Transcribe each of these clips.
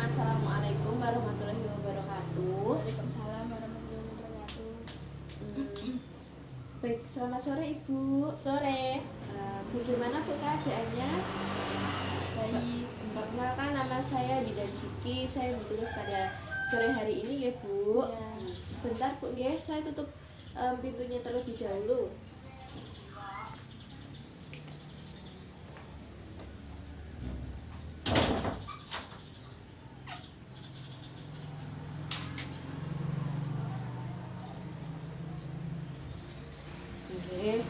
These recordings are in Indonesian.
Assalamualaikum warahmatullahi wabarakatuh. Waalaikumsalam warahmatullahi wabarakatuh. Baik, selamat sore Ibu. Sore. Bagaimana Bu keadaannya? Baik. Perkenalkan, nama saya Bidan Vicky. Saya bertugas pada sore hari ini ya Bu. Ya. Sebentar Bu ya, saya tutup pintunya terlebih dahulu.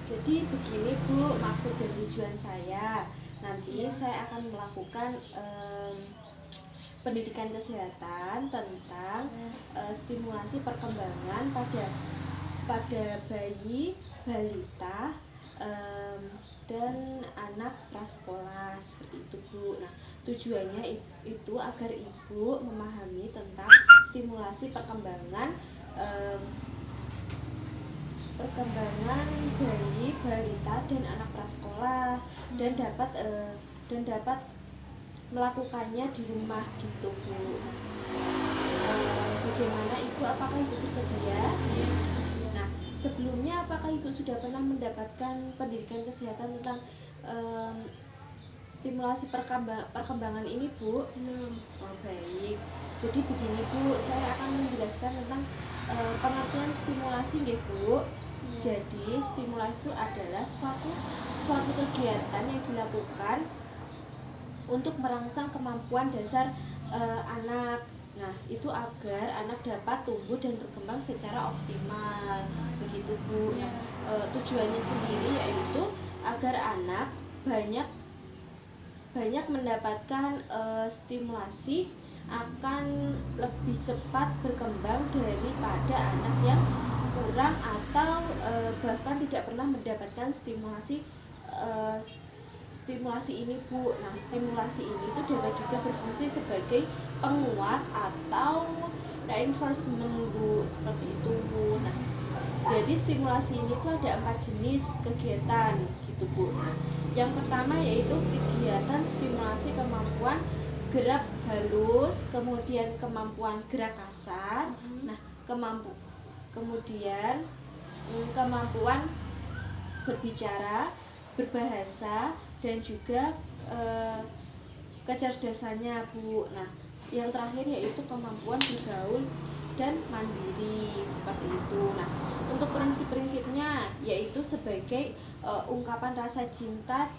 Jadi begini Bu, maksud dan tujuan saya. Nanti saya akan melakukan pendidikan kesehatan tentang stimulasi perkembangan pada bayi, balita, dan anak prasekolah seperti itu Bu. Nah, tujuannya itu agar Ibu memahami tentang stimulasi perkembangan bayi, balita, dan anak prasekolah dan dapat melakukannya di rumah gitu Bu. Bagaimana Ibu? Apakah Ibu bersedia? Nah, sebelumnya apakah Ibu sudah pernah mendapatkan pendidikan kesehatan tentang stimulasi perkembangan ini Bu? Belum. Oh, baik. Jadi begini Bu, saya akan menjelaskan tentang pengertian stimulasi ya Bu. Jadi stimulasi itu adalah suatu kegiatan yang dilakukan untuk merangsang kemampuan dasar anak. Nah, itu agar anak dapat tumbuh dan berkembang secara optimal. Begitu Bu. Nah, tujuannya sendiri yaitu agar anak banyak mendapatkan stimulasi akan lebih cepat berkembang daripada anak yang kurang atau bahkan tidak pernah mendapatkan stimulasi ini Bu. Nah, stimulasi ini itu dapat juga berfungsi sebagai penguat atau reinforcement Bu, seperti itu Bu. Nah, jadi stimulasi ini tuh ada 4 jenis kegiatan gitu Bu. Nah, yang pertama yaitu kegiatan stimulasi kemampuan gerak halus, kemudian kemampuan gerak kasar. Nah, kemudian kemampuan berbicara, berbahasa, dan juga kecerdasannya Bu. Nah, yang terakhir yaitu kemampuan bergaul dan mandiri seperti itu. Nah, untuk prinsip-prinsipnya yaitu sebagai ungkapan rasa cinta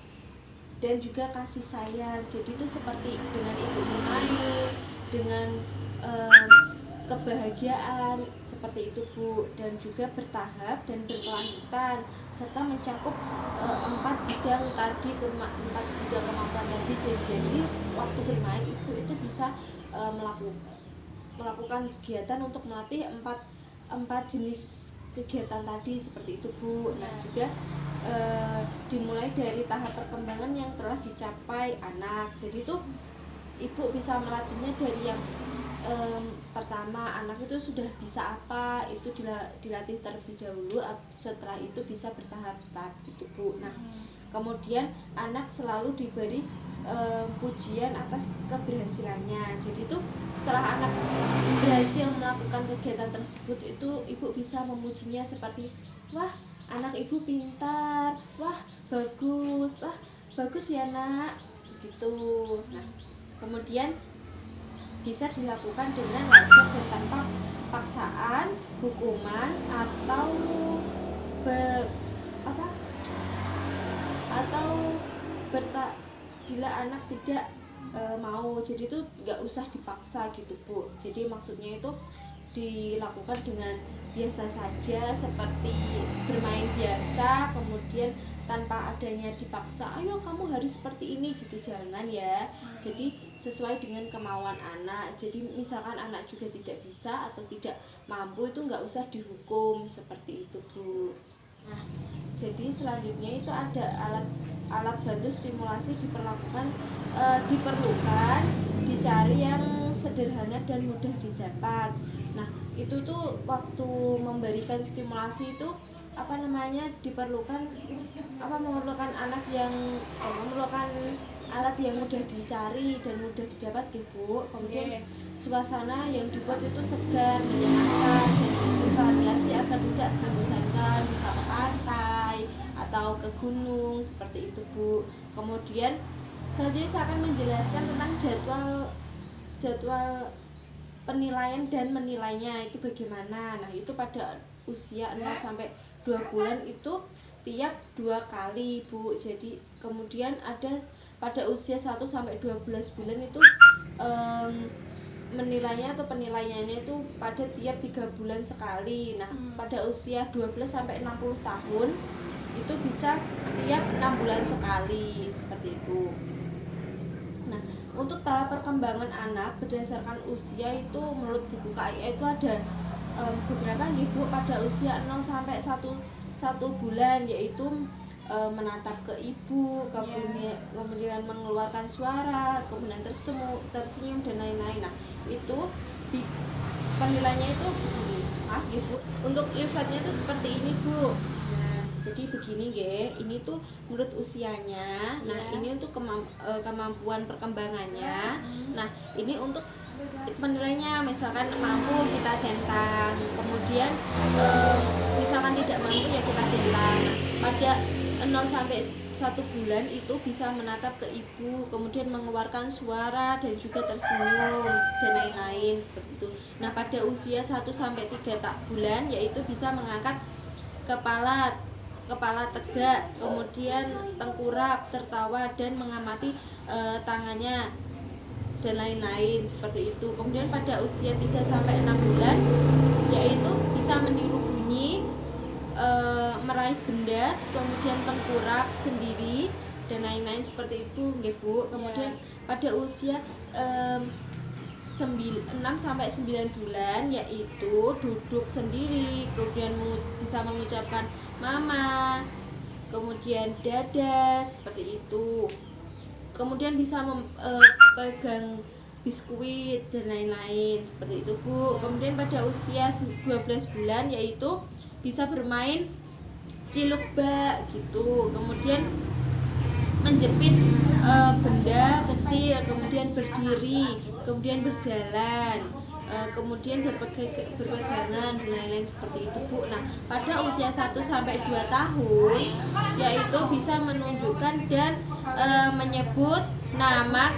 dan juga kasih sayang. Jadi itu seperti dengan Ibu bermain, dengan kebahagiaan seperti itu Bu, dan juga bertahap dan berkelanjutan serta mencakup 4 bidang kemampuan tadi. Jadi waktu bermain itu bisa melakukan kegiatan untuk melatih empat jenis kegiatan tadi seperti itu Bu. Nah, juga dimulai dari tahap perkembangan yang telah dicapai anak. Jadi itu Ibu bisa melatihnya dari yang pertama, anak itu sudah bisa apa, itu dilatih terlebih dahulu, setelah itu bisa bertahap-tahap gitu Bu. Nah, kemudian anak selalu diberi pujian atas keberhasilannya. Jadi itu setelah anak berhasil melakukan kegiatan tersebut, itu Ibu bisa memujinya seperti, wah anak Ibu pintar, wah bagus ya nak, gitu. Nah, kemudian bisa dilakukan dengan wajar dan tanpa paksaan, hukuman, atau bila anak tidak mau. Jadi itu nggak usah dipaksa gitu Bu. Jadi maksudnya itu dilakukan dengan biasa saja, seperti bermain biasa, kemudian tanpa adanya dipaksa, ayo kamu harus seperti ini gitu, jangan ya. Jadi sesuai dengan kemauan anak. Jadi misalkan anak juga tidak bisa atau tidak mampu, itu nggak usah dihukum seperti itu Bu. Nah, jadi selanjutnya itu ada alat bantu stimulasi diperlukan dicari yang sederhana dan mudah didapat. Nah, itu tuh waktu memberikan stimulasi itu memerlukan anak yang memerlukan alat yang mudah dicari dan mudah didapat nggih Bu. Kemudian suasana yang dibuat itu segar, menyenangkan, dan bervariasi agar tidak membosankan, bisa ke pantai atau ke gunung seperti itu Bu. Kemudian selanjutnya saya akan menjelaskan tentang jadwal penilaian dan menilainya itu bagaimana. Nah, itu pada usia 0 sampai 2 bulan itu tiap 2 kali, Bu. Jadi kemudian ada pada usia 1 sampai 12 bulan itu menilainya atau penilaiannya itu pada tiap 3 bulan sekali. Nah, pada usia 12 sampai 60 tahun itu bisa tiap 6 bulan sekali seperti itu. Nah, untuk tahap perkembangan anak berdasarkan usia itu menurut buku KIA itu ada beberapa nih Bu. Pada usia 0 sampai 1 bulan yaitu menatap ke ibu, kemudian mengeluarkan suara, kemudian tersenyum dan lain-lain. Nah, itu penilaiannya itu ya Bu. Untuk levelnya itu seperti ini Bu. Jadi begini ini tuh menurut usianya. Nah, ini untuk kemampuan perkembangannya. Nah, ini untuk penilaiannya, misalkan mampu kita centang, kemudian misalkan tidak mampu ya kita centang. Pada 0 sampai 1 bulan itu bisa menatap ke ibu, kemudian mengeluarkan suara dan juga tersenyum dan lain-lain seperti itu. Nah, pada usia 1 sampai 3 bulan yaitu bisa mengangkat kepala tegak, kemudian tengkurap, tertawa dan mengamati tangannya dan lain-lain seperti itu. Kemudian pada usia 3 sampai 6 bulan yaitu bisa meniru bunyi, meraih benda, kemudian tengkurap sendiri dan lain-lain seperti itu nggih Bu. Kemudian pada usia 6 sampai 9 bulan yaitu duduk sendiri, kemudian bisa mengucapkan mama, kemudian dada seperti itu. Kemudian bisa pegang biskuit dan lain-lain seperti itu Bu. Kemudian pada usia 12 bulan yaitu bisa bermain ciluk bak gitu. Kemudian menjepit benda kecil, kemudian berdiri, kemudian berjalan, kemudian berpegangan dan lain-lain seperti itu Bu. Nah, pada usia 1 sampai 2 tahun yaitu bisa menunjukkan dan menyebut nama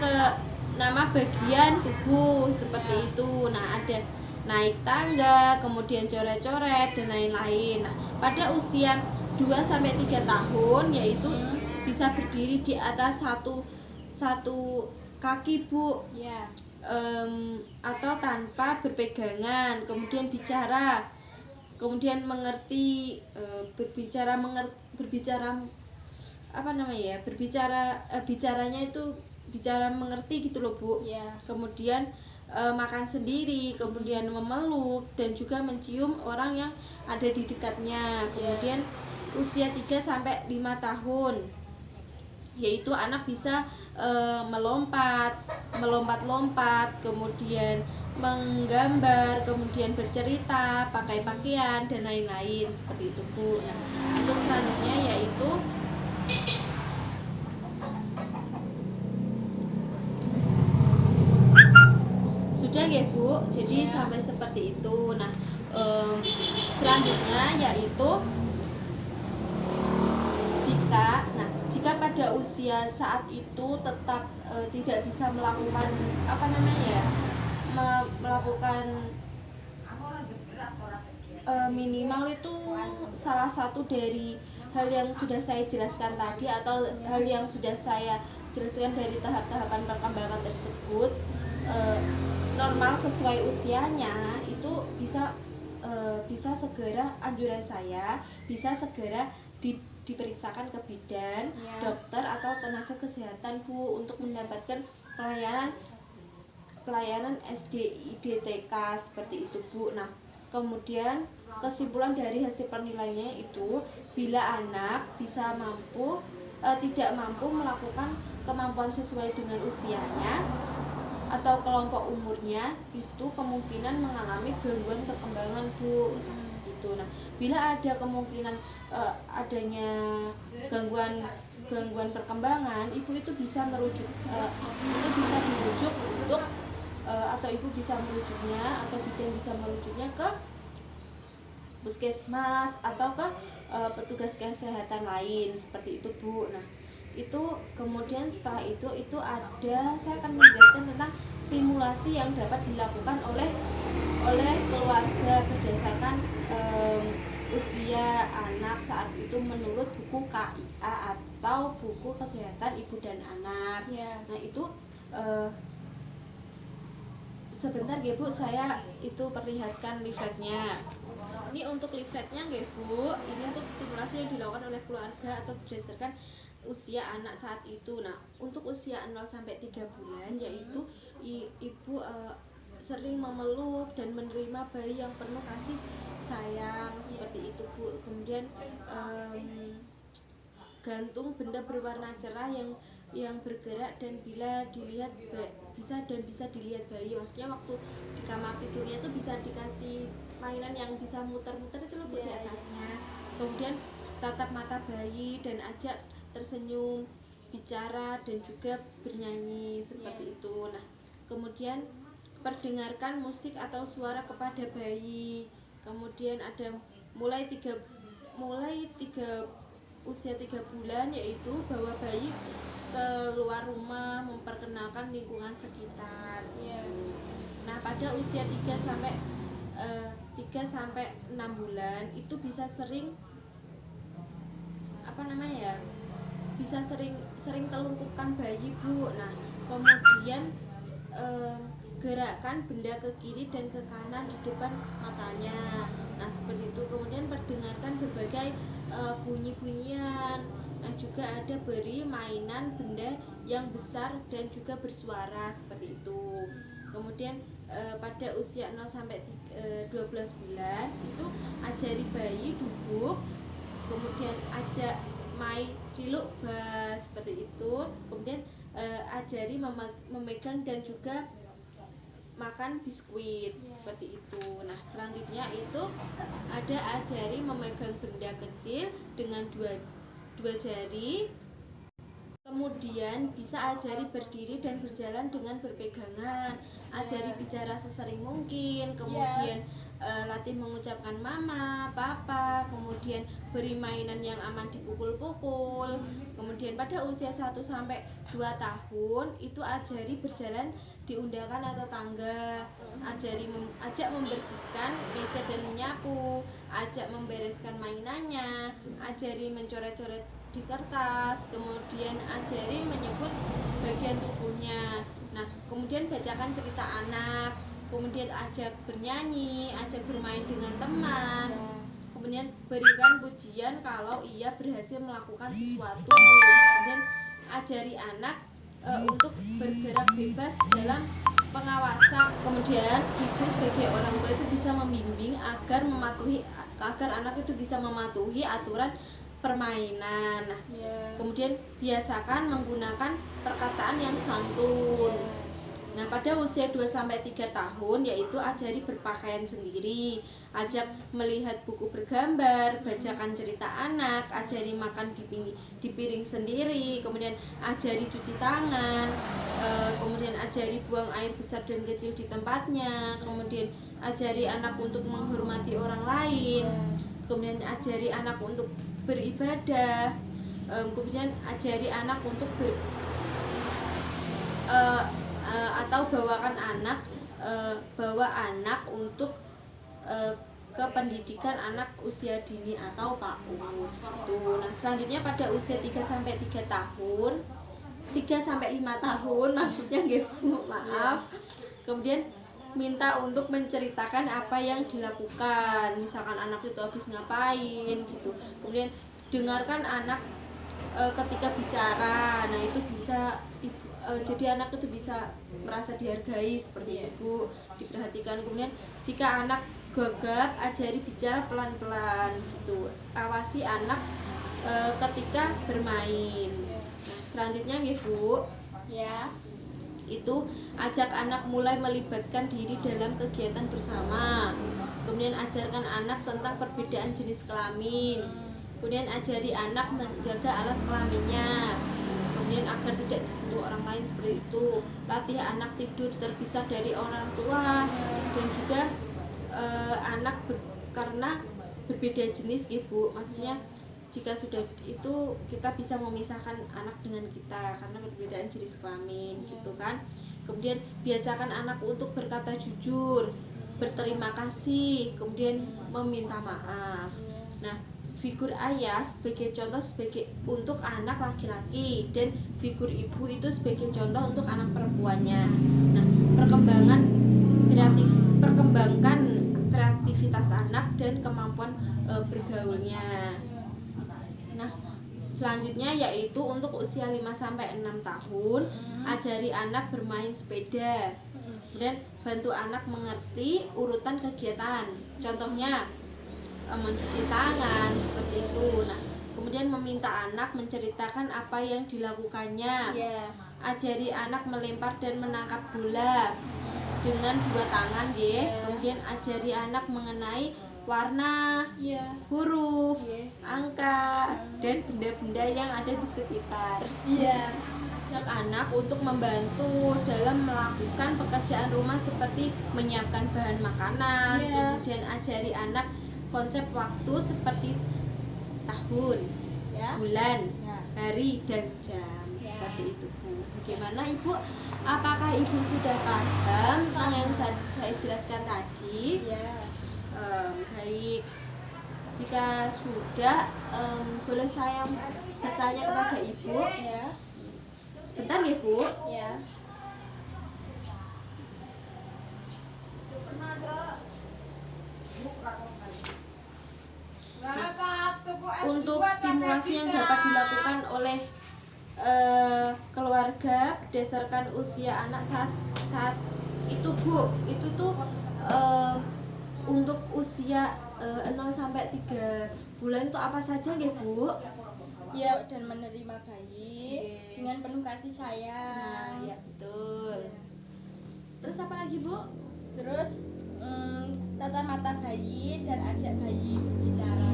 bagian tubuh seperti itu. Nah, ada naik tangga, kemudian coret-coret dan lain-lain. Nah, pada usia 2 sampai 3 tahun yaitu bisa berdiri di atas satu kaki Bu. Atau tanpa berpegangan, kemudian bicara, kemudian mengerti, bicaranya itu bicara mengerti gitu loh Bu. Kemudian makan sendiri, kemudian memeluk dan juga mencium orang yang ada di dekatnya. Kemudian usia 3 sampai 5 tahun yaitu anak bisa melompat-lompat, kemudian menggambar, kemudian bercerita, pakai pakaian dan lain-lain seperti itu Bu. Nah, untuk selanjutnya yaitu sudah ya Bu. Jadi sampai seperti itu. Nah, selanjutnya yaitu jika pada usia saat itu tetap tidak bisa melakukan minimal itu salah satu dari hal yang sudah saya jelaskan tadi atau hal yang sudah saya jelaskan dari tahap-tahapan perkembangan tersebut, normal sesuai usianya itu bisa segera, anjuran saya bisa segera diperiksakan ke bidan, dokter atau tenaga kesehatan Bu untuk mendapatkan pelayanan SDIDTK seperti itu Bu. Nah, kemudian kesimpulan dari hasil penilaiannya itu bila anak bisa tidak mampu melakukan kemampuan sesuai dengan usianya atau kelompok umurnya, itu kemungkinan mengalami gangguan perkembangan Bu. Gitu. Nah, bila ada kemungkinan adanya gangguan gangguan perkembangan, ibu itu bisa merujuk itu bisa dirujuk untuk atau ibu bisa merujuknya atau bidan bisa merujuknya ke puskesmas atau ke petugas kesehatan lain seperti itu Bu. Nah itu kemudian setelah itu ada, saya akan menjelaskan tentang stimulasi yang dapat dilakukan oleh keluarga berdasarkan usia anak saat itu menurut buku KIA atau buku kesehatan ibu dan anak. Nah itu sebentar ya Bu, saya itu perlihatkan leafletnya. Ini untuk leafletnya ya Bu, ini untuk stimulasi yang dilakukan oleh keluarga atau berdasarkan usia anak saat itu. Nah untuk usia 0-3 bulan yaitu ibu sering memeluk dan menerima bayi yang penuh kasih sayang seperti itu Bu. Kemudian gantung benda berwarna cerah yang bergerak dan bila dilihat bisa dilihat bayi, maksudnya waktu di kamar tidurnya itu bisa dikasih mainan yang bisa muter-muter itu loh Bu di atasnya. Kemudian tatap mata bayi dan ajak tersenyum, bicara dan juga bernyanyi seperti itu. Nah kemudian perdengarkan musik atau suara kepada bayi. Kemudian ada usia 3 bulan yaitu bawa bayi keluar rumah, memperkenalkan lingkungan sekitar. Nah pada usia 3 sampai 6 bulan itu bisa sering bisa sering telungkupkan bayi Bu. Nah kemudian gerakkan benda ke kiri dan ke kanan di depan matanya. Nah seperti itu. Kemudian perdengarkan berbagai bunyi-bunyian. Nah juga ada beri mainan benda yang besar dan juga bersuara seperti itu. Kemudian pada usia 0-12 bulan itu ajari bayi duduk, kemudian ajak main ciluk seperti itu. Kemudian ajari memegang dan juga makan biskuit seperti itu. Nah selanjutnya itu ada ajari memegang benda kecil dengan dua jari. Kemudian bisa ajari berdiri dan berjalan dengan berpegangan. Ajari bicara sesering mungkin. Kemudian latih mengucapkan mama, papa. Kemudian beri mainan yang aman dipukul-pukul. Kemudian pada usia 1-2 tahun itu ajari berjalan di undakan atau tangga. Ajak membersihkan meja dan menyapu. Ajak membereskan mainannya. Ajari mencoret-coret di kertas. Kemudian ajari menyebut bagian tubuhnya. Nah kemudian bacakan cerita anak. Kemudian ajak bernyanyi, ajak bermain dengan teman. Kemudian berikan pujian kalau ia berhasil melakukan sesuatu. Kemudian ajari anak untuk bergerak bebas dalam pengawasan. Kemudian ibu sebagai orang tua itu bisa membimbing agar anak itu bisa mematuhi aturan permainan. Nah, kemudian biasakan menggunakan perkataan yang santun. Nah pada usia 2-3 tahun yaitu ajari berpakaian sendiri, ajak melihat buku bergambar, bacakan cerita anak, ajari makan di piring sendiri, kemudian ajari cuci tangan, kemudian ajari buang air besar dan kecil di tempatnya, kemudian ajari anak untuk menghormati orang lain, kemudian ajari anak untuk beribadah, kemudian ajari anak untuk atau bawa anak untuk ke pendidikan anak usia dini atau PAUD gitu. Nah selanjutnya pada usia 3-5 tahun maksudnya gitu, maaf. Kemudian minta untuk menceritakan apa yang dilakukan, misalkan anak itu habis ngapain gitu. Kemudian dengarkan anak ketika bicara. Nah itu bisa jadi anak itu bisa merasa dihargai seperti itu Bu, diperhatikan. Kemudian jika anak gagap, ajari bicara pelan-pelan gitu. Awasi anak ketika bermain. Nah, selanjutnya nih Bu, itu ajak anak mulai melibatkan diri dalam kegiatan bersama. Kemudian ajarkan anak tentang perbedaan jenis kelamin. Kemudian ajari anak menjaga alat kelaminnya, kemudian agar tidak disentuh orang lain seperti itu. Latih anak tidur terpisah dari orang tua, dan juga karena berbeda jenis ibu, maksudnya jika sudah itu kita bisa memisahkan anak dengan kita karena perbedaan jenis kelamin gitu kan. Kemudian biasakan anak untuk berkata jujur, berterima kasih, kemudian meminta maaf. Nah, figur ayah sebagai contoh untuk anak laki-laki, dan figur ibu itu sebagai contoh untuk anak perempuannya. Nah, perkembangkan kreativitas anak dan kemampuan bergaulnya. Nah, selanjutnya yaitu untuk usia 5-6 tahun, ajari anak bermain sepeda. Kemudian bantu anak mengerti urutan kegiatan. Contohnya mencuci tangan seperti itu. Nah, kemudian meminta anak menceritakan apa yang dilakukannya. Ajari anak melempar dan menangkap bola dengan 2 tangan, Kemudian ajari anak mengenai warna, huruf, angka, dan benda-benda yang ada di sekitar. Ajak anak untuk membantu dalam melakukan pekerjaan rumah seperti menyiapkan bahan makanan. Kemudian ajari anak konsep waktu seperti tahun, bulan, hari, dan jam. Seperti itu, Bu. Bagaimana, Ibu? Apakah Ibu sudah paham tentang yang saya jelaskan tadi? Baik. Jika sudah, boleh saya bertanya kepada Ibu? Sebentar ya, Bu. Untuk stimulasi yang dapat dilakukan oleh keluarga berdasarkan usia anak saat itu, Bu, itu tuh untuk usia 0-3 bulan itu apa saja ya, Bu? Dan menerima bayi dengan penuh kasih sayang. Nah, ya betul. Terus apa lagi, Bu? Terus tatap mata bayi dan ajak bayi berbicara.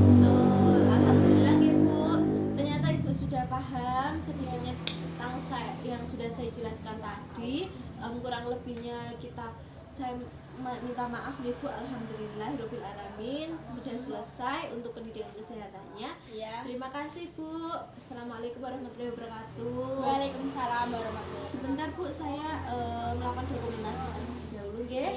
Betul. Alhamdulillah ya, Bu. Ternyata Ibu sudah paham sedikitnya tentang yang sudah saya jelaskan tadi. Kurang lebihnya saya minta maaf ya, Bu. Alhamdulillahirabbil alamin sudah selesai untuk pendidikan kesehatannya. Terima kasih, Bu. Assalamualaikum warahmatullahi wabarakatuh. Waalaikumsalam warahmatullahi wabarakatuh. Sebentar, Bu, saya melakukan dokumentasi terlebih dahulu, nggih.